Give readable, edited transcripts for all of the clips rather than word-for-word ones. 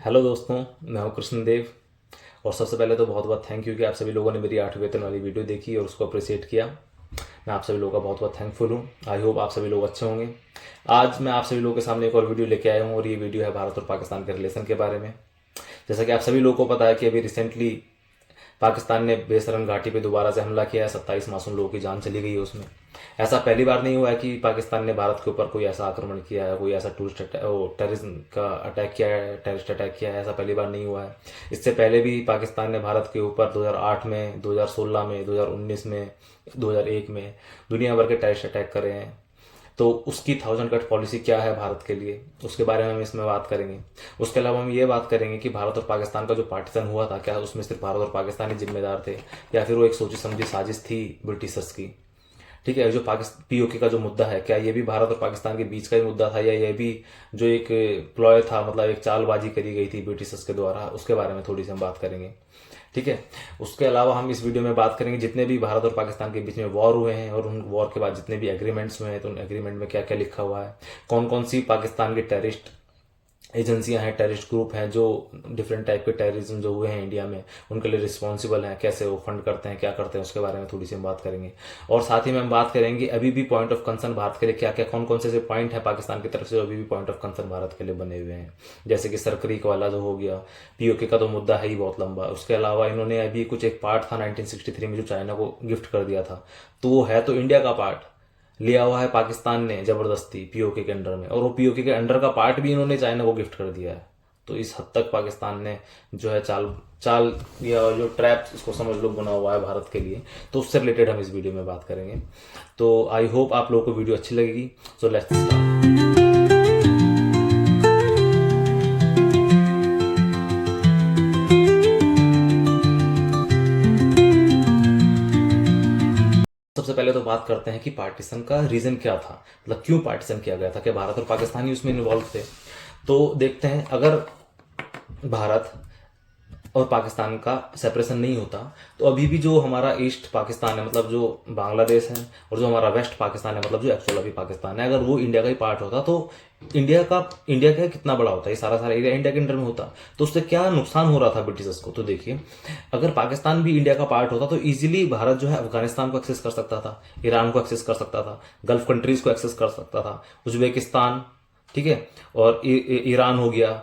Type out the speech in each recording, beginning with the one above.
Hello दोस्तों, मैं हूं कृष्णदेव। और सबसे पहले तो बहुत बहुत थैंक यू कि आप सभी लोगों ने मेरी 8वें वेतन वाली वीडियो देखी और उसको अप्रिशिएट किया। मैं आप सभी लोगों का बहुत बहुत थैंकफुल हूं। आई होप आप सभी लोग अच्छे होंगे। आज मैं आप सभी लोगों के सामने एक और वीडियो लेके आया हूं और ये वीडियो है भारत और पाकिस्तान के रिलेशन के बारे में। जैसा कि आप सभी लोगों को पता है कि अभी रिसेंटली पाकिस्तान ने बेसरन घाटी पे दोबारा से हमला किया है। 27 मासूम लोगों की जान चली गई है उसमें। ऐसा पहली बार नहीं हुआ है कि पाकिस्तान ने भारत के ऊपर कोई ऐसा आक्रमण किया है, कोई ऐसा टेररिज्म का अटैक किया है, टेररिस्ट अटैक किया है। ऐसा पहली बार नहीं हुआ है। इससे पहले भी पाकिस्तान ने भारत के ऊपर 2008 में, 2016 में, 2019 में, 2001 में दुनिया भर के टेररिस्ट अटैक करे हैं। तो उसकी 1000 कट पॉलिसी क्या है भारत के लिए, उसके बारे में हम इसमें बात करेंगे। उसके अलावा हम ये बात करेंगे कि भारत और पाकिस्तान का जो पार्टीशन हुआ था, क्या उसमें सिर्फ भारत और पाकिस्तान ही जिम्मेदार थे या फिर वो एक सोची समझी साजिश थी ब्रिटिशर्स की। ठीक है, जो पाकिस्तान पीओके का जो मुद्दा है, क्या ये भी भारत और पाकिस्तान के बीच का ही मुद्दा था या ये भी जो एक प्लॉय था, मतलब एक चालबाजी करी गई थी ब्रिटिशर्स के द्वारा, उसके बारे में थोड़ी सी हम बात करेंगे। ठीक है। उसके अलावा हम इस वीडियो में बात करेंगे जितने भी भारत और पाकिस्तान के बीच में वॉर हुए हैं और उन वॉर के बाद जितने भी एग्रीमेंट्स हुए हैं, तो उन एग्रीमेंट में क्या क्या लिखा हुआ है, कौन कौन सी पाकिस्तान के टेररिस्ट एजेंसियां हैं, टेररिस्ट ग्रुप हैं जो डिफरेंट टाइप के टेररिज्म जो हुए हैं इंडिया में, उनके लिए रिस्पॉन्सिबल हैं, कैसे वो फंड करते हैं, क्या करते हैं, उसके बारे में थोड़ी सी हम बात करेंगे। और साथ ही में हम बात करेंगे अभी भी पॉइंट ऑफ कंसर्न भारत के लिए क्या क्या, कौन कौन से पॉइंट है पाकिस्तान की तरफ से जो अभी भी पॉइंट ऑफ कंसर्न भारत के लिए बने हुए हैं। जैसे कि सरक्रीक वाला जो हो गया, पीओके का तो मुद्दा है ही बहुत लंबा। उसके अलावा इन्होंने अभी कुछ एक पार्ट था 1963 में जो चाइना को गिफ्ट कर दिया था, तो वो है तो इंडिया का पार्ट, लिया हुआ है पाकिस्तान ने जबरदस्ती पीओके के अंडर में, और वो पीओके के अंडर का पार्ट भी इन्होंने चाइना को गिफ्ट कर दिया है। तो इस हद तक पाकिस्तान ने जो है चाल चाल या जो ट्रैप इसको समझ लो बुना हुआ है भारत के लिए। तो उससे रिलेटेड हम इस वीडियो में बात करेंगे। तो आई होप आप लोगों को वीडियो अच्छी लगेगी। So let's start. सबसे पहले तो बात करते हैं कि पार्टीशन का रीजन क्या था, मतलब क्यों पार्टीशन किया गया था, कि भारत और पाकिस्तान ही उसमें इन्वॉल्व थे। तो देखते हैं, अगर भारत और पाकिस्तान का सेपरेशन नहीं होता तो अभी भी जो हमारा ईस्ट पाकिस्तान है, मतलब जो बांग्लादेश है, और जो हमारा वेस्ट पाकिस्तान है, मतलब जो एक्चुअल अभी पाकिस्तान है, अगर वो इंडिया का ही पार्ट होता तो इंडिया का कितना बड़ा होता है, ये सारा सारा एरिया इंडिया के अंडर में होता। तो उससे क्या नुकसान हो रहा था ब्रिटिशर्स को, तो देखिए, अगर पाकिस्तान भी इंडिया का पार्ट होता तो इजीली भारत जो है अफगानिस्तान को एक्सेस कर सकता था, ईरान को एक्सेस कर सकता था, गल्फ कंट्रीज को एक्सेस कर सकता था, उज्बेकिस्तान, ठीक है, और ईरान हो गया,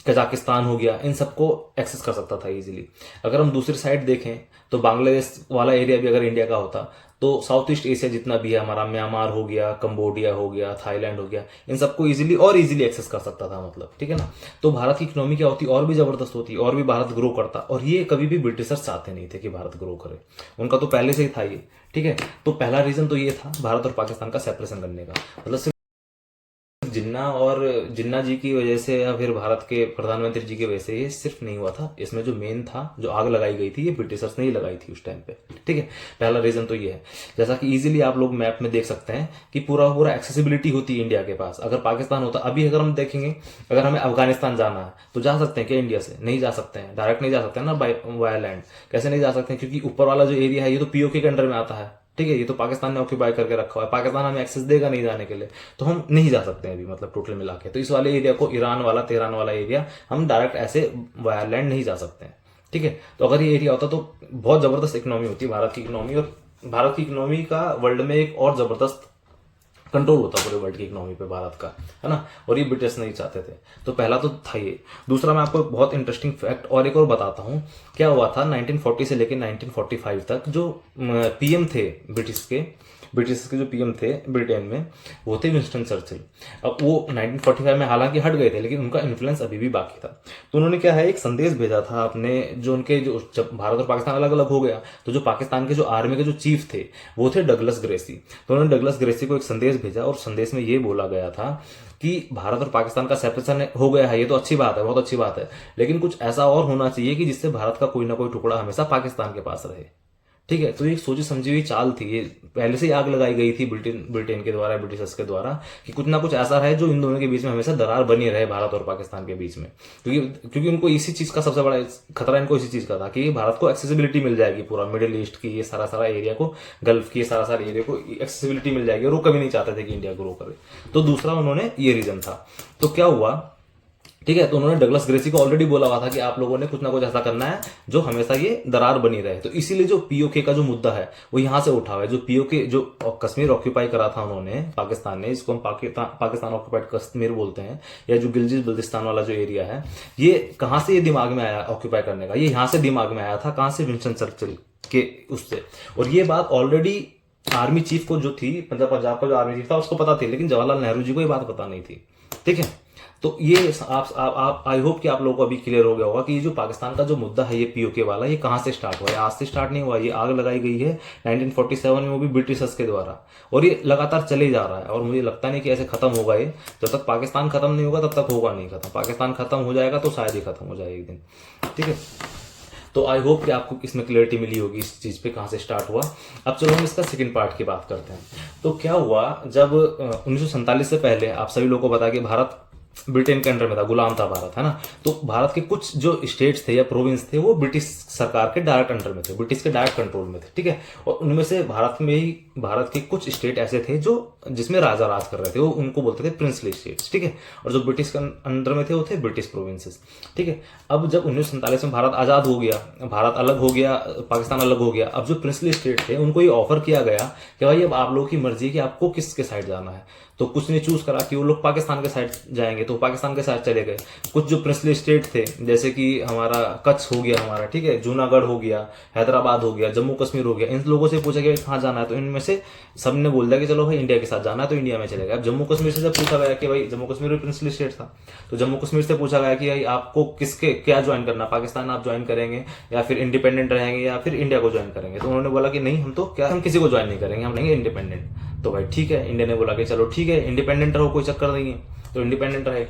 कजाकिस्तान हो गया, इन सबको एक्सेस कर सकता था इजीली। अगर हम दूसरी साइड देखें तो बांग्लादेश वाला एरिया भी अगर इंडिया का होता तो साउथ ईस्ट एशिया जितना भी है हमारा, म्यांमार हो गया, कंबोडिया हो गया, थाईलैंड हो गया, इन सबको इजीली एक्सेस कर सकता था, मतलब ठीक है ना। तो भारत की इकोनॉमी क्या होती, और भी जबरदस्त होती, और भी भारत ग्रो करता। और ये कभी भी ब्रिटिशर्स चाहते नहीं थे कि भारत ग्रो करे, उनका तो पहले से ही था ये। ठीक है, तो पहला रीजन तो ये था भारत और पाकिस्तान का सेपरेशन करने का। मतलब जिन्ना जी की वजह से या फिर भारत के प्रधानमंत्री जी की वजह से ये सिर्फ नहीं हुआ था। इसमें जो मेन था, जो आग लगाई गई थी, ये ब्रिटिशर्स ने ही लगाई थी उस टाइम पे। ठीक है, पहला रीजन तो ये है। जैसा कि इजीली आप लोग मैप में देख सकते हैं कि पूरा पूरा एक्सेसिबिलिटी होती है इंडिया के पास। अगर पाकिस्तान होता, अभी अगर हम देखेंगे, अगर हमें अफगानिस्तान जाना है तो जा सकते हैं क्या इंडिया से? नहीं जा सकते हैं, डायरेक्ट नहीं जा सकते हैं ना, बाय वाया लैंड। कैसे नहीं जा सकते हैं? क्योंकि ऊपर वाला जो एरिया है ये तो पीओके के अंडर में आता है। ठीक है, ये तो पाकिस्तान ने ऑक्यूपाई करके रखा हुआ है, पाकिस्तान हमें एक्सेस देगा नहीं जाने के लिए, तो हम नहीं जा सकते हैं अभी, मतलब टोटल मिला के। तो इस वाले एरिया को, ईरान वाला, तेहरान वाला एरिया, हम डायरेक्ट ऐसे वाया लैंड नहीं जा सकते हैं। ठीक है, तो अगर ये एरिया होता तो बहुत जबरदस्त इकोनॉमी होती भारत की इकोनॉमी, और भारत की इकोनॉमी का वर्ल्ड में एक और जबरदस्त कंट्रोल होता पूरे वर्ल्ड की इकोनॉमी पे भारत का, है ना। और ये ब्रिटिश नहीं चाहते थे। तो पहला तो था ये। दूसरा, मैं आपको बहुत इंटरेस्टिंग फैक्ट और एक और बताता हूँ। क्या हुआ था 1940 से लेकर 1945 तक जो पीएम थे ब्रिटिश के जो पीएम थे ब्रिटेन में, वो थे विंस्टन चर्चिल। अब वो 1945 में हालांकि हट गए थे, लेकिन उनका इन्फ्लुएंस अभी भी बाकी था। तो उन्होंने क्या है, एक संदेश भेजा था अपने, जो उनके जो, जब भारत और पाकिस्तान अलग अलग हो गया तो जो पाकिस्तान के जो आर्मी के जो चीफ थे वो थे डगलस ग्रेसी। तो उन्होंने डगलस ग्रेसी को एक संदेश भेजा, और संदेश में ये बोला गया था कि भारत और पाकिस्तान का सेपरेशन हो गया है, ये तो अच्छी बात है, बहुत अच्छी बात है, लेकिन कुछ ऐसा और होना चाहिए कि जिससे भारत का कोई ना कोई टुकड़ा हमेशा पाकिस्तान के पास रहे। ठीक है, तो ये सोची समझी हुई चाल थी, ये पहले से ही आग लगाई गई थी ब्रिटेन के द्वारा, ब्रिटिशर्स के द्वारा, कि कुछ ना कुछ ऐसा रहे जो इन दोनों के बीच में हमेशा दरार बनी रहे, भारत और पाकिस्तान के बीच में। क्योंकि उनको इसी चीज का सबसे बड़ा खतरा, इनको इसी चीज का था कि भारत को एक्सेसिबिलिटी मिल जाएगी, पूरा मिडिल ईस्ट की ये सारा सारा एरिया को, गल्फ की ये सारा सारा एरिया को एक्सेसिबिलिटी मिल जाएगी, और वो कभी नहीं चाहते थे कि इंडिया ग्रो करे। तो दूसरा उन्होंने ये रीजन था। तो क्या हुआ, ठीक है। तो उन्होंने डगलस ग्रेसी को ऑलरेडी बोला हुआ था कि आप लोगों ने कुछ ना कुछ ऐसा करना है जो हमेशा ये दरार बनी रहे। तो इसीलिए जो पीओके का जो मुद्दा है वो यहां से उठा हुआ है। जो पीओके जो कश्मीर ऑक्यूपाई करा था उन्होंने, पाकिस्तान ने, इसको हम पाकिस्तान ऑक्यूपाइड कश्मीर बोलते हैं, या जो गिलजित बल्तिस्तान वाला जो एरिया है, ये कहां से ये दिमाग में आया ऑक्यूपाई करने का? ये यहां से दिमाग में आया था। कहां से? विंस्टन चर्चिल के उससे। और ये बात ऑलरेडी आर्मी चीफ को जो थी, मतलब पंजाब का जो आर्मी चीफ था, उसको पता थी, लेकिन जवाहरलाल नेहरू जी को ये बात पता नहीं थी। ठीक है। तो ये आप आई होप कि आप लोगों को अभी क्लियर हो गया होगा कि ये जो पाकिस्तान का जो मुद्दा है, ये पीओके वाला, ये कहां से स्टार्ट हुआ है। आज से स्टार्ट नहीं हुआ, ये आग लगाई गई है 1947 में, वो भी ब्रिटिशर्स के द्वारा, और ये लगातार चले जा रहा है। और मुझे लगता नहीं कि ऐसे खत्म होगा ये। जब तक पाकिस्तान खत्म नहीं होगा तब तक होगा नहीं खत्म। पाकिस्तान खत्म हो जाएगा तो शायद ही खत्म हो जाए एक दिन। ठीक है। तो आई होप कि आपको इसमें क्लियरिटी मिली होगी इस चीज पे कहां से स्टार्ट हुआ। अब चलो हम इसका सेकंड पार्ट की बात करते हैं। तो क्या हुआ, जब 1947 से पहले आप सभी लोगों को पता है कि भारत ब्रिटेन के अंडर में था, गुलाम था भारत, है ना। तो भारत के कुछ जो स्टेट्स थे या प्रोविंस थे वो ब्रिटिश सरकार के डायरेक्ट अंडर में थे, ब्रिटिश के डायरेक्ट कंट्रोल में थे। ठीक है। और उनमें से भारत में ही भारत के कुछ स्टेट ऐसे थे जो जिसमें राजा राज कर रहे थे, वो उनको बोलते थे प्रिंसली स्टेट्स। ठीक है। और जो ब्रिटिश के अंडर में थे वो थे ब्रिटिश प्रोविंसेस। ठीक है। अब जब 1947 में भारत आजाद हो गया, भारत अलग हो गया, पाकिस्तान अलग हो गया, अब जो प्रिंसली स्टेट थे उनको ये ऑफर किया गया कि भाई अब आप लोगों की मर्जी है कि आपको किसके साइड जाना है। तो कुछ ने चूज करा कि वो लोग पाकिस्तान के साइड जाएंगे, तो पाकिस्तान के साइड चले गए। कुछ जो प्रिंसली स्टेट थे, जैसे कि हमारा कच्छ हो गया हमारा, ठीक है, जूनागढ़ हो गया, हैदराबाद हो गया, जम्मू कश्मीर हो गया, इन लोगों से पूछा गया कहाँ जाना है, तो इनमें से सबने बोल दिया कि चलो भाई इंडिया के साथ जाना है, तो इंडिया में चले गए। अब जम्मू कश्मीर से जब पूछा गया कि भाई, जम्मू कश्मीर भी प्रिंसली स्टेट था, तो जम्मू कश्मीर से पूछा गया कि भाई आपको किसके क्या ज्वाइन करना, पाकिस्तान आप ज्वाइन करेंगे या फिर इंडिपेंडेंट रहेंगे या फिर इंडिया को ज्वाइन करेंगे। तो उन्होंने बोला कि नहीं, हम तो क्या, हम किसी को ज्वाइन नहीं करेंगे, हम रहेंगे इंडिपेंडेंट। तो भाई ठीक है, इंडिया ने बोला कि चलो ठीक है, इंडिपेंडेंट रहो, कोई चक्कर नहीं है, तो इंडिपेंडेंट रहे।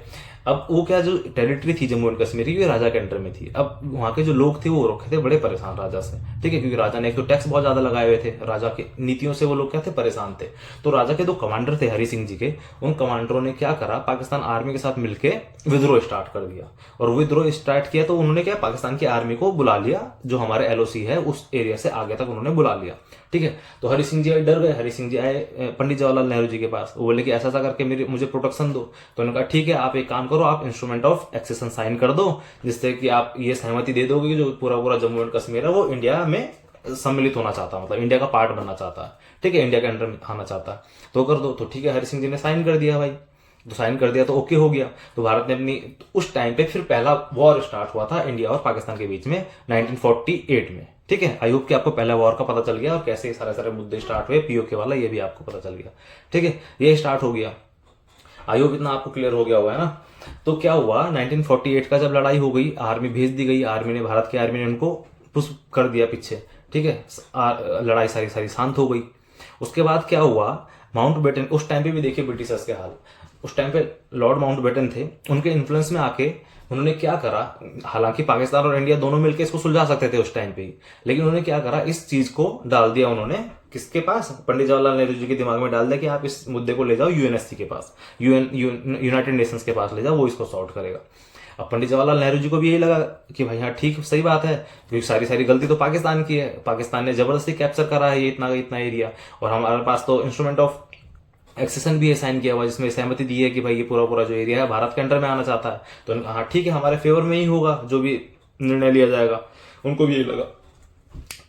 अब वो क्या, जो टेरिटरी थी जम्मू एंड कश्मीर की, ये राजा के अंडर में थी। अब वहां के जो लोग थे वो रखे थे बड़े परेशान राजा से। ठीक है। क्योंकि राजा ने एक तो टैक्स बहुत ज्यादा लगाए हुए थे, राजा की नीतियों से वो लोग क्या थे, परेशान थे। तो राजा के दो कमांडर थे हरि सिंह जी के, उन कमांडरों ने क्या करा, पाकिस्तान आर्मी के साथ मिलकर विद्रोह स्टार्ट कर दिया। और विद्रोह स्टार्ट किया तो उन्होंने क्या, पाकिस्तान की आर्मी को बुला लिया, जो हमारे एलओसी है उस एरिया से आगे तक उन्होंने बुला लिया। ठीक है। तो हरि सिंह जी डर गए। हरि सिंह जी आए पंडित जवाहरलाल नेहरू जी के पास, वो बोले कि ऐसा ऐसा करके मुझे प्रोटेक्शन दो। तो उन्होंने कहा ठीक है, आप एक काम करो, आप इंस्ट्रूमेंट ऑफ एक्सेशन साइन कर दो, जिससे कि आप ये सहमति दे दोगे कि जो पूरा पूरा जम्मू एंड कश्मीर है वो इंडिया में सम्मिलित होना चाहता है, मतलब इंडिया का पार्ट बनना चाहता है। ठीक है। इंडिया के अंडर में आना चाहता है, तो कर दो। तो ठीक है, हरि सिंह जी ने साइन कर दिया भाई। तो साइन कर दिया तो ओके हो गया। तो भारत ने अपनी, उस टाइम पे फिर पहला वॉर स्टार्ट हुआ था इंडिया और पाकिस्तान के बीच में 1948 में। ठीक है। आई होप कि आपको पहला वॉर का पता चल गया और कैसे सारे सारे मुद्दे स्टार्ट हुए, पीओके वाला ये भी आपको पता चल गया। ठीक है। ये स्टार्ट हो गया। आई होप इतना आपको क्लियर हो गया होगा, है ना। तो क्या हुआ, 1948 का जब लड़ाई हो गई, आर्मी भेज दी गई, आर्मी ने, भारत की आर्मी ने उनको पुश कर दिया पीछे। ठीक है। लड़ाई सारी सारी शांत हो गई। उसके बाद क्या हुआ, माउंटबेटन, उस टाइम पे भी देखिए ब्रिटिशर्स के हाल, उस टाइम पे लॉर्ड माउंटबेटन थे, उनके इन्फ्लुएंस में आके उन्होंने क्या करा, हालांकि पाकिस्तान और इंडिया दोनों मिलकर इसको सुलझा सकते थे उस टाइम पे ही, लेकिन उन्होंने क्या करा, इस चीज को डाल दिया उन्होंने किसके पास, पंडित जवाहरलाल नेहरू जी के दिमाग में डाल दिया कि आप इस मुद्दे को ले जाओ यूएनएससी के पास, यूनाइटेड नेशंस के पास ले जाओ, वो इसको सॉर्ट करेगा। अब पंडित जवाहरलाल नेहरू जी को भी यही लगा कि भाई हाँ ठीक, सही बात है, क्योंकि सारी सारी गलती तो पाकिस्तान की है, पाकिस्तान ने जबरदस्ती कैप्चर करा है ये इतना इतना एरिया, और हमारे पास तो इंस्ट्रूमेंट ऑफ एक्सेशन भी है साइन किया हुआ, जिसमें सहमति दी है कि भाई ये पूरा पूरा जो एरिया है भारत के अंडर में आना चाहता है, तो हाँ ठीक है, हमारे फेवर में ही होगा जो भी निर्णय लिया जाएगा। उनको भी यही लगा।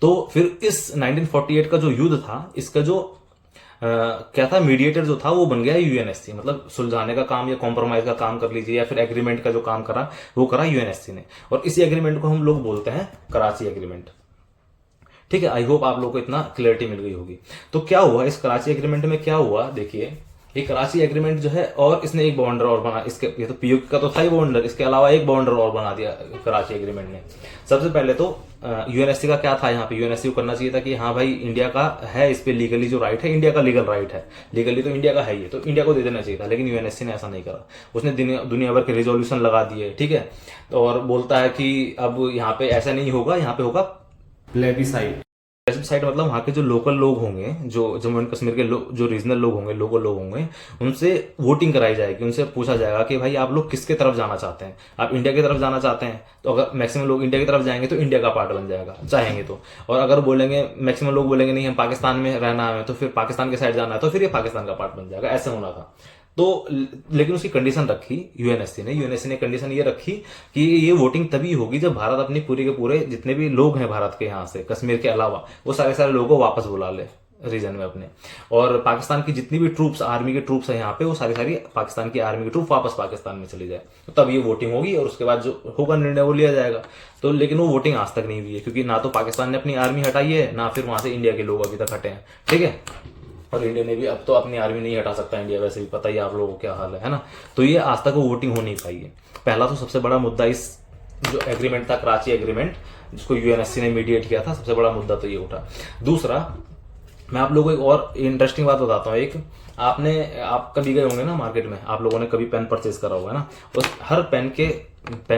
तो फिर इस 1948 का जो युद्ध था, इसका जो क्या था, मीडिएटर जो था वो बन गया यूएनएससी, मतलब सुलझाने का काम या कॉम्प्रोमाइज का काम कर लीजिए, या फिर एग्रीमेंट का जो काम करा वो करा यूएनएससी ने, और इसी एग्रीमेंट को हम लोग बोलते हैं कराची एग्रीमेंट। ठीक है। आई होप आप लोगों को इतना क्लियरिटी मिल गई होगी। तो क्या हुआ इस कराची एग्रीमेंट में, क्या हुआ देखिए, ये कराची एग्रीमेंट जो है, और इसने एक बाउंडर और बना, इसके ये तो पीओके का तो था ही बाउंडर, इसके अलावा एक बाउंडर और बना दिया कराची एग्रीमेंट ने। सबसे पहले तो यूएनएससी का क्या था, यहाँ पे यूएनएससी को करना चाहिए था कि हाँ भाई इंडिया का है, इस पे लीगली जो राइट है, इंडिया का लीगल राइट है, लीगली तो इंडिया का है ये, तो इंडिया को दे देना चाहिए था, लेकिन यूएनएससी ने ऐसा नहीं करा। उसने दुनिया भर के रिजोल्यूशन लगा दिए। ठीक है। और बोलता है कि अब यहाँ पे ऐसा नहीं होगा, यहाँ पे होगा प्लेबिसाइट। साइड मतलब वहाँ के जो लोकल लोग होंगे, जो जम्मू एंड कश्मीर के जो रीजनल लोग होंगे, लोकल लोग होंगे, उनसे वोटिंग कराई जाएगी, उनसे पूछा जाएगा कि भाई आप लोग किसके तरफ जाना चाहते हैं, आप इंडिया की तरफ जाना चाहते हैं, तो अगर मैक्सिमम लोग इंडिया की तरफ जाएंगे तो इंडिया का पार्ट बन जाएगा चाहेंगे तो, और अगर बोलेंगे मैक्सिमम लोग बोलेंगे नहीं हम पाकिस्तान में रहना है, तो फिर पाकिस्तान के साइड जाना है, तो फिर ये पाकिस्तान का पार्ट बन जाएगा। ऐसे होना था। लेकिन उसकी कंडीशन रखी यूएनएससी ने कंडीशन ये रखी कि ये वोटिंग तभी होगी जब भारत अपनी पूरे के पूरे जितने भी लोग हैं भारत के यहाँ से कश्मीर के अलावा वो सारे सारे लोगों को वापस बुला ले रीजन में अपने, और पाकिस्तान की जितनी भी ट्रूप्स आर्मी के ट्रूप्स है यहाँ पे वो सारी सारी पाकिस्तान की आर्मी की ट्रूप वापस पाकिस्तान में चली जाए, तो तब ये वोटिंग होगी और उसके बाद जो होगा निर्णय वो लिया जाएगा। तो लेकिन वो वोटिंग आज तक नहीं हुई है क्योंकि ना तो पाकिस्तान ने अपनी आर्मी हटाई है ना फिर वहां से इंडिया के लोग अभी तक हटे हैं, ठीक है। और इंडिया ने भी अब तो अपनी आर्मी नहीं हटा सकता इंडिया, वैसे भी पता ही आप लोगों को क्या हाल है ना। तो ये आज तक वो वोटिंग हो नहीं पाई है। पहला तो सबसे बड़ा मुद्दा इस जो एग्रीमेंट था कराची एग्रीमेंट जिसको यूएनएससी ने मीडिएट किया था, सबसे बड़ा मुद्दा तो ये उठा। दूसरा मैं आप लोगों को एक और इंटरेस्टिंग बात बताता हूँ। आप कभी गए होंगे ना मार्केट में, आप लोगों ने कभी पेन परचेज करा होगा ना, उस हर पेन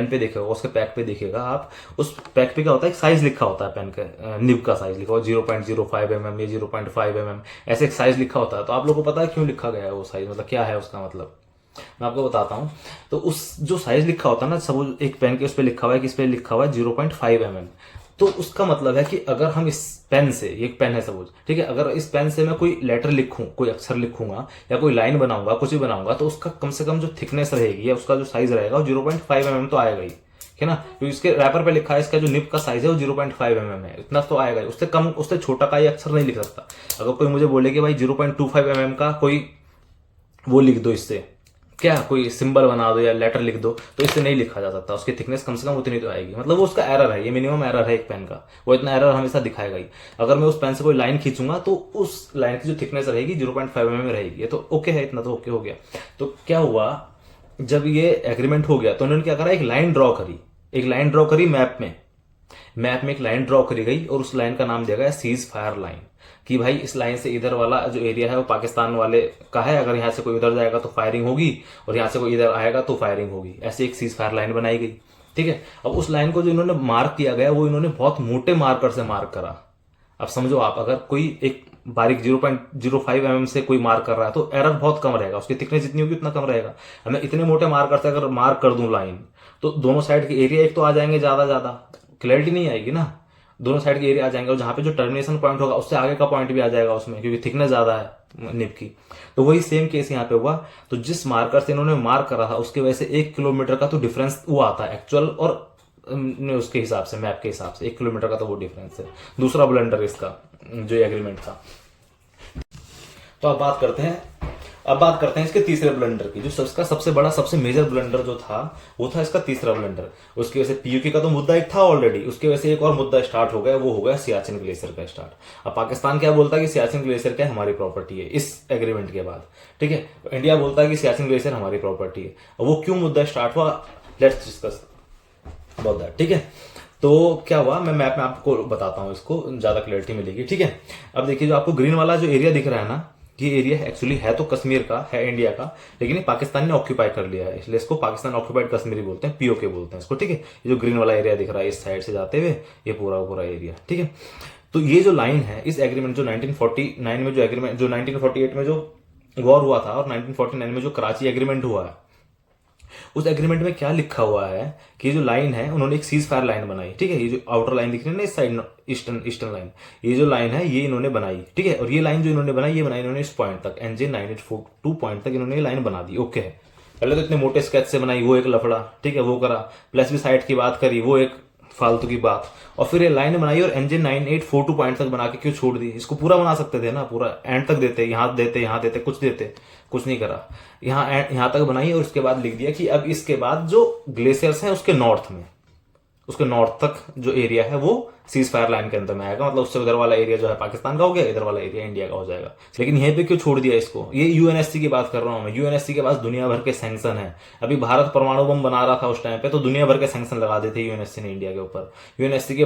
पे देखेगा उसके पैक पे देखिएगा आप, उस पैक पे क्या होता है एक साइज लिखा होता है पेन का, निब का साइज लिखा हुआ 0.05 mm या 0.5 mm ऐसे एक साइज लिखा होता है। तो आप लोगों को पता है क्यों लिखा गया है वो साइज, मतलब क्या है उसका मतलब, मैं आपको बताता हूँ। तो उस जो साइज लिखा होता है ना, सब एक पेन के उस पर लिखा हुआ है कि इस पे लिखा हुआ है 0.5 mm, तो उसका मतलब है कि अगर हम इस पेन से, ये एक पेन है सपोज, ठीक है, अगर इस पेन से मैं कोई लेटर लिखूं, कोई अक्षर लिखूंगा या कोई लाइन बनाऊंगा, कुछ भी बनाऊंगा, तो उसका कम से कम जो थिकनेस रहेगी या उसका जो साइज रहेगा वो 0.5 mm तो आएगा ही, है ना। क्योंकि इसके रैपर पे लिखा है इसका जो निब का साइज है वो 0.5 mm है, इतना तो आएगा ही, उससे कम उससे छोटा का ये अक्षर नहीं लिख सकता। अगर कोई मुझे बोले कि भाई 0.25 mm का कोई वो लिख दो, इससे क्या कोई सिंबल बना दो या लेटर लिख दो, तो इससे नहीं लिखा जा सकता, उसकी थिकनेस कम से कम उतनी तो आएगी, मतलब वो उसका एरर है, ये मिनिमम एरर है एक पेन का, वो इतना एरर हमेशा दिखाएगा ही। अगर मैं उस पेन से कोई लाइन खींचूंगा तो उस लाइन की जो थिकनेस रहेगी 0.5 mm में रहेगी, ये तो ओके है, इतना तो ओके हो गया। तो क्या हुआ, जब ये एग्रीमेंट हो गया तो उन्होंने क्या करा, एक लाइन ड्रॉ करी मैप में एक लाइन ड्रॉ करी गई और उस लाइन का नाम दिया गया सीज फायर लाइन, कि भाई इस लाइन से इधर वाला जो एरिया है वो पाकिस्तान वाले का है, अगर यहाँ से कोई उधर जाएगा तो फायरिंग होगी और यहाँ से कोई इधर आएगा तो फायरिंग होगी, ऐसे एक सीज फायर लाइन बनाई गई, ठीक है। अब उस लाइन को जो इन्होंने मार्क किया गया वो इन्होंने बहुत मोटे मार्कर से मार्क करा। अब समझो आप, अगर कोई एक बारीक 0.05 mm से कोई मार्क कर रहा है तो एरर बहुत कम रहेगा, उसकी थिकनेस जितनी होगी उतना कम रहेगा। अब मैं इतने मोटे मार्कर से अगर मार्क कर दूं लाइन, तो दोनों साइड के एरिया एक तो आ जाएंगे, ज्यादा क्लैरिटी नहीं आएगी ना, दोनों साइड के एरिया आ जाएंगे और जहां पे जो टर्मिनेशन पॉइंट होगा उससे आगे का पॉइंट भी आ जाएगा उसमें, क्योंकि थिकनेस ज्यादा है निब की। तो वही सेम केस यहाँ पे हुआ। तो जिस मार्कर से इन्होंने मार्क करा था उसकी वजह से 1 किलोमीटर का तो डिफरेंस वो आता है एक्चुअल और उसके हिसाब से, मैप के हिसाब से 1 किलोमीटर का तो वो डिफरेंस है। दूसरा ब्लंडर इसका जो एग्रीमेंट था। तो अब बात करते हैं इसके तीसरे ब्लंडर की, जो इसका सबसे बड़ा सबसे मेजर ब्लंडर जो था वो था इसका तीसरा ब्लंडर। उसकी वजह से पीयूके का तो मुद्दा एक था ऑलरेडी, उसकी वजह से एक और मुद्दा स्टार्ट हो गया, वो हो गया सियाचिन ग्लेशियर का स्टार्ट। अब पाकिस्तान क्या बोलता है कि सियाचिन ग्लेशियर क्या हमारी प्रॉपर्टी है इस एग्रीमेंट के बाद, ठीक है। इंडिया बोलता है कि सियाचिन ग्लेशियर हमारी प्रॉपर्टी है। वो क्यों मुद्दा स्टार्ट हुआ, लेट्स डिस्कस अबाउट दैट, ठीक है। तो क्या हुआ, मैं मैप में आपको बताता हूँ, इसको ज्यादा क्लैरिटी मिलेगी, ठीक है। अब देखिए जो आपको ग्रीन वाला जो एरिया दिख रहा है ना, ये एरिया एक्चुअली है तो कश्मीर का है, इंडिया का, लेकिन ये पाकिस्तान ने ऑक्यूपाई कर लिया है, इसलिए इसको पाकिस्तान ऑक्यूपाइड कश्मीरी बोलते हैं, पीओके बोलते हैं इसको, ठीक है। ये जो ग्रीन वाला एरिया दिख रहा है इस साइड से जाते हुए, ये पूरा एरिया, ठीक है। तो ये जो लाइन है इस एग्रीमेंट जो 1949 में जो एग्रीमेंट, जो 1948 में जो वॉर हुआ था और 1949 में जो कराची एग्रीमेंट हुआ है, उस एग्रीमेंट में क्या लिखा हुआ है कि जो लाइन है उन्होंने एक सीज फायर लाइन बनाई, ठीक है। ये जो आउटर लाइन दिख रही है ना इस साइड, ईस्टर्न लाइन, ये जो लाइन है ये इन्होंने बनाई, ठीक है। और ये लाइन जो इन्होंने बनाई, ये बनाई इन्होंने इस पॉइंट तक, NJ 9842 पॉइंट तक इन्होंने ये लाइन बना दी, ओके है। पहले तो इतने मोटे स्केच से बनाई, वो एक लफड़ा, ठीक है, वो करा, प्लस भी साइड की बात करी, वो एक फालतू की बात, और फिर ये लाइन बनाई और NJ 9842 पॉइंट तक बना के क्यों छोड़ दी, इसको पूरा बना सकते थे ना, पूरा एंड तक देते, यहाँ देते, कुछ नहीं करा, यहाँ तक बनाई और उसके बाद लिख दिया कि अब इसके बाद जो ग्लेशियर्स हैं उसके नॉर्थ तक जो एरिया है वो सीज फायर लाइन के अंदर में आएगा, मतलब उससे उधर वाला एरिया जो है पाकिस्तान का हो गया, इधर वाला एरिया इंडिया का हो जाएगा। लेकिन यहीं पे क्यों छोड़ दिया इसको, ये यूएनएससी की बात कर रहा हूं मैं, यूएनएससी के पास दुनिया भर के सैंक्शन है। अभी भारत परमाणु बम बना रहा था उस टाइम पे, तो दुनिया भर के सैंक्शन लगा देते यूएनएससी ने इंडिया के ऊपर। यूएनएससी के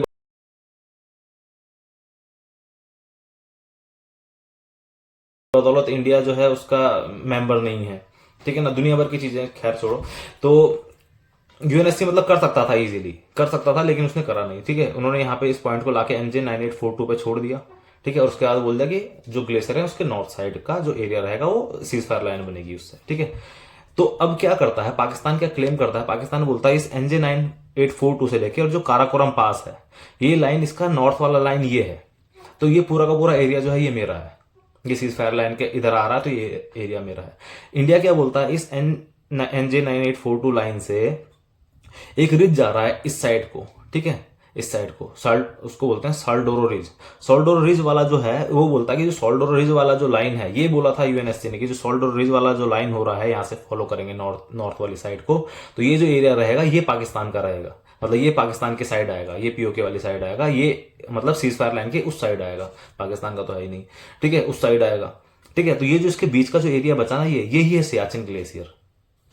बदौलत इंडिया जो है उसका मेंबर नहीं है, ठीक है ना, दुनिया भर की चीजें खैर छोड़ो। तो यूएनएससी मतलब कर सकता था, इजीली कर सकता था, लेकिन उसने करा नहीं, ठीक है। उन्होंने यहाँ पे इस पॉइंट को लाके NJ 9842 पे छोड़ दिया, ठीक है। और उसके बाद बोल दिया कि जो ग्लेशियर है उसके नॉर्थ साइड का जो एरिया रहेगा वो सीज फायर लाइन बनेगी उससे, ठीक है। तो अब क्या करता है पाकिस्तान, क्या क्लेम करता है पाकिस्तान, बोलता है इस NJ 9842 से लेके और जो काराकोरम पास है ये लाइन, इसका नॉर्थ वाला लाइन ये है, तो ये पूरा का पूरा एरिया जो है ये मेरा है, ये सीज फायर लाइन के इधर आ रहा है तो ये एरिया मेरा है। इंडिया क्या बोलता है, इस NJ9842 लाइन से एक रिज जा रहा है इस साइड को, ठीक है, इस साइड को साल्ट, उसको बोलते हैं साल्डोरो रिज। साल्डोरो रिज वाला जो है वो बोलता है कि जो साल्डोरो रिज वाला जो लाइन है, ये बोला था यूएनएससी ने कि जो साल्डोरो रिज वाला जो लाइन हो रहा है यहाँ से फॉलो करेंगे नॉर्थ वाली साइड को, तो ये जो एरिया रहेगा ये पाकिस्तान का रहेगा, मतलब ये पाकिस्तान की साइड आएगा, ये पीओके वाली साइड आएगा, ये मतलब सीज फायर लाइन के उस साइड आएगा, पाकिस्तान का तो है ही नहीं, ठीक है, उस साइड आएगा, ठीक है। तो ये जो इसके बीच का जो एरिया बचा ना, ये यही है सियाचिन ग्लेशियर,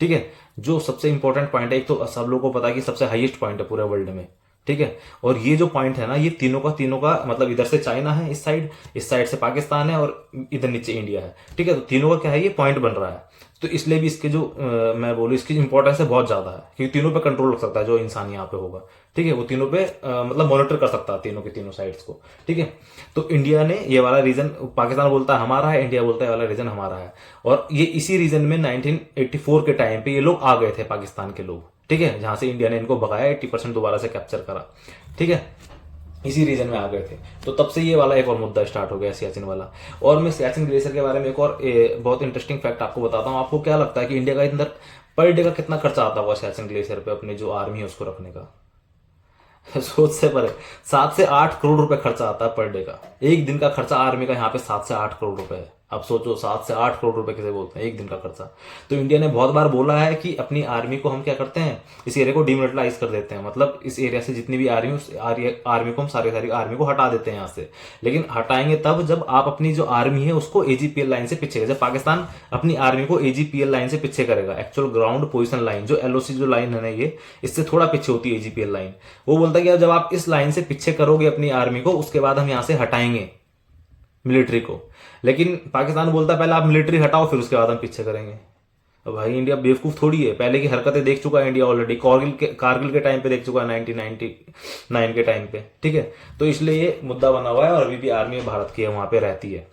ठीक है, जो सबसे इंपॉर्टेंट पॉइंट है। एक तो सब लोगों को पता है कि सबसे हाईएस्ट पॉइंट है पूरे वर्ल्ड में, ठीक है। और ये जो पॉइंट है ना, ये तीनों का मतलब इधर से चाइना है इस साइड से पाकिस्तान है और इधर नीचे इंडिया है, ठीक है। तो तीनों का क्या है, ये पॉइंट बन रहा है, तो इसलिए भी इसके जो मैं बोलूँ इसकी इंपॉर्टेंस है बहुत ज्यादा है, क्योंकि तीनों पे कंट्रोल रख सकता है जो इंसान यहाँ पे होगा, ठीक है, वो तीनों पे मतलब मॉनिटर कर सकता है तीनों के तीनों साइड्स को, ठीक है। तो इंडिया ने ये वाला रीजन, पाकिस्तान बोलता है हमारा है, इंडिया बोलता है वाला रीजन हमारा है, और ये इसी रीजन में 1984 के टाइम पे ये लोग आ गए थे, पाकिस्तान के लोग, ठीक है, जहां से इंडिया ने इनको भगाया, 80% दोबारा से कैप्चर करा, ठीक है, इसी रीजन में आ गए थे। तो तब से ये वाला एक और मुद्दा स्टार्ट हो गया सियाचिन वाला। और मैं सियाचिन ग्लेशियर के बारे में एक और बहुत इंटरेस्टिंग फैक्ट आपको बताता हूँ। आपको क्या लगता है कि इंडिया का अंदर पर डे का कितना खर्चा आता होगा सियाचिन ग्लेशियर पे अपनी जो आर्मी है उसको रखने का? सोच से परे 7 से 8 करोड़ रुपए खर्चा आता है पर डे का। एक दिन का खर्चा आर्मी का यहाँ पे 7 से 8 करोड़ रुपए है। अब सोचो 7 से 8 करोड़ रुपए किसे बोलते हैं एक दिन का खर्चा। तो इंडिया ने बहुत बार बोला है कि अपनी आर्मी को हम क्या करते हैं, इस एरिया को डिमिलिटराइज कर देते हैं, मतलब इस एरिया से जितनी भी आर्मी, उस आर्मी को हम सारी आर्मी को हटा देते हैं यहाँ से। लेकिन हटाएंगे तब जब आप अपनी जो आर्मी है उसको एजीपीएल लाइन से पीछे, जब पाकिस्तान अपनी आर्मी को एजीपीएल लाइन से पीछे करेगा, एक्चुअल ग्राउंड पोजिशन लाइन जो एलओसी जो लाइन है ना, ये इससे थोड़ा पीछे होती है एजीपीएल लाइन। वो बोलता है कि जब आप इस लाइन से पीछे करोगे अपनी आर्मी को, उसके बाद हम यहाँ से हटाएंगे मिलिट्री को। लेकिन पाकिस्तान बोलता है पहले आप मिलिट्री हटाओ फिर उसके बाद हम पीछे करेंगे। अब भाई इंडिया बेवकूफ थोड़ी है, पहले की हरकतें देख चुका है इंडिया ऑलरेडी, कारगिल के टाइम पे देख चुका है 1999 के टाइम पे, ठीक है। तो इसलिए ये मुद्दा बना हुआ है और अभी भी आर्मी भारत की है, वहां पे रहती है,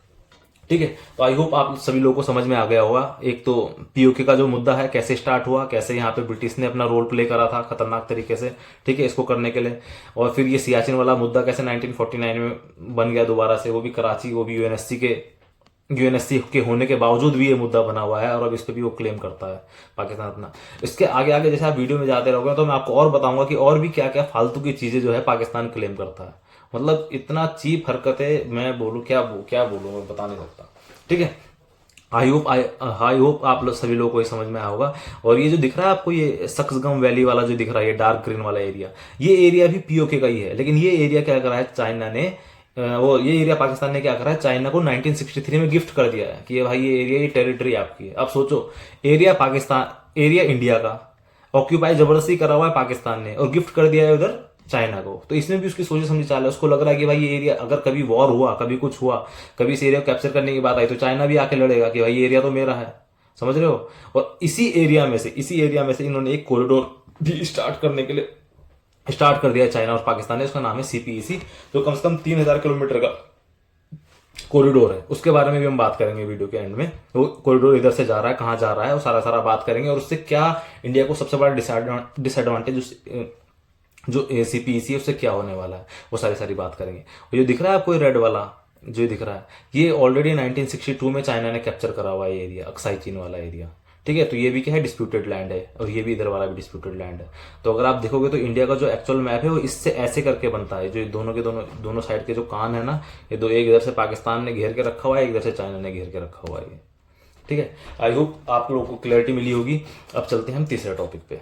ठीक है। तो आई होप आप सभी लोगों को समझ में आ गया होगा। एक तो पीओके का जो मुद्दा है कैसे स्टार्ट हुआ, कैसे यहाँ पे ब्रिटिश ने अपना रोल प्ले करा था खतरनाक तरीके से, ठीक है, इसको करने के लिए। और फिर ये सियाचिन वाला मुद्दा कैसे 1949 में बन गया दोबारा से, वो भी कराची, वो भी यूएनएससी के होने के बावजूद भी ये मुद्दा बना हुआ है और अब इस पे भी वो क्लेम करता है पाकिस्तान अपना। इसके आगे आगे जैसे आप वीडियो में जाते रहोगे तो मैं आपको और बताऊंगा कि और भी क्या क्या फालतू की चीजें जो है पाकिस्तान क्लेम करता है। मतलब इतना चीप हरकतें, मैं बोलूं क्या बोलूं, मैं बता नहीं सकता, ठीक है। आई होप आप लोग सभी लोगों को ये समझ में आया होगा। और ये जो दिख रहा है आपको, ये सक्सगम वैली वाला जो दिख रहा है, ये डार्क ग्रीन वाला एरिया, ये एरिया भी पीओके का ही है। लेकिन ये एरिया क्या करा है चाइना ने, ये एरिया पाकिस्तान ने क्या करा है, चाइना को 1963 में गिफ्ट कर दिया है कि ये भाई ये एरिया, ये टेरिटरी आपकी है। अब सोचो, एरिया इंडिया का ऑक्यूपाई जबरदस्ती करा हुआ है पाकिस्तान ने और गिफ्ट कर दिया है उधर चाइना को। तो इसमें भी उसकी सोची समझी चाल है। उसको लग रहा है कि भाई ये एरिया अगर कभी वॉर हुआ, कभी कुछ हुआ, कभी इस एरिया को कैप्चर करने की बात आई तो चाइना भी आके लड़ेगा कि भाई ये एरिया तो मेरा है, समझ रहे हो। और इसी एरिया में से इन्होंने एक कॉरिडोर भी स्टार्ट कर दिया चाइना और पाकिस्तान ने। उसका नाम है CPEC, जो कम से कम 3000 किलोमीटर का कॉरिडोर है। उसके बारे में भी हम बात करेंगे वीडियो के एंड में। वो कॉरिडोर इधर से जा रहा है, कहां जा रहा है, वो सारा बात करेंगे। और उससे क्या इंडिया को सबसे बड़ा डिसएडवांटेज जो CPEC है उससे क्या होने वाला है, वो सारी बात करेंगे। और जो दिख रहा है आपको रेड वाला जो दिख रहा है, ये ऑलरेडी 1962 में चाइना ने कैप्चर करा हुआ है ये एरिया, अक्साई चीन वाला एरिया, ठीक है। तो ये भी क्या है, डिस्प्यूटेड लैंड है, और ये भी इधर वाला भी डिस्प्यूटेड लैंड है। तो अगर आप देखोगे तो इंडिया का जो एक्चुअल मैप है वो इससे ऐसे करके बनता है, जो दोनों साइड के जो कान है ना, ये दो, एक इधर से पाकिस्तान ने घेर के रखा हुआ है, एक इधर से चाइना ने घेर के रखा हुआ है, ठीक है। आई होप आप लोगों को क्लैरिटी मिली होगी। अब चलते हैं हम तीसरे टॉपिक पे।